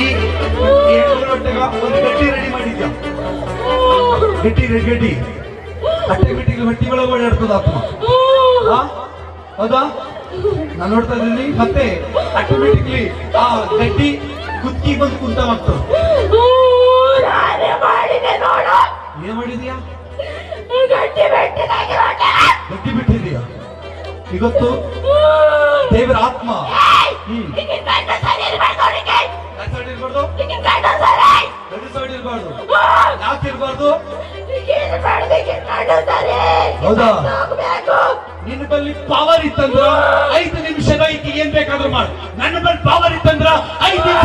ಈ ಹೊಟ್ಟೆಗ ಒಂದು ಗಡ್ಡಿ ರೆಡಿ ಮಾಡಿದ್ಯಾ? ಗಡ್ಡಿ ಆಟೋಮೆಟಿಕ್ ಹೊಟ್ಟಿ ಒಳಗೆ ಓಡಾಡ್ತದ ಆತ್ಮ. ಹೌದಾ? ನಾನು ನೋಡ್ತಾ ಇದ್ದೀನಿ. ಮತ್ತೆ ಆಟೋಮೆಟಿಕ್ಲಿ ಆ ಗಡ್ಡಿ ಕುತ್ತಿ ಬಂದು ಕುಂತವಾಗ್ತದೆ. ಏನ್ ಮಾಡಿದ್ಯಾ? ಗಟ್ಟಿ ಬಿಟ್ಟಿದೀಯಾ? ಇವತ್ತು ದೇವರ ಆತ್ಮ ಯಾಕಿರ್ಬಾರ್ದು? ಹೌದಾ? ನಿನ್ನ ಬಲ್ಲಿ ಪವರ್ ಇತ್ತಂದ್ರ 5 ನಿಮಿಷದ ಏನ್ ಬೇಕಾದ್ರೂ ಮಾಡು. ನನ್ನ ಬಲ್ಲಿ ಪವರ್ ಇತ್ತಂದ್ರ 5 ನಿಮಿಷ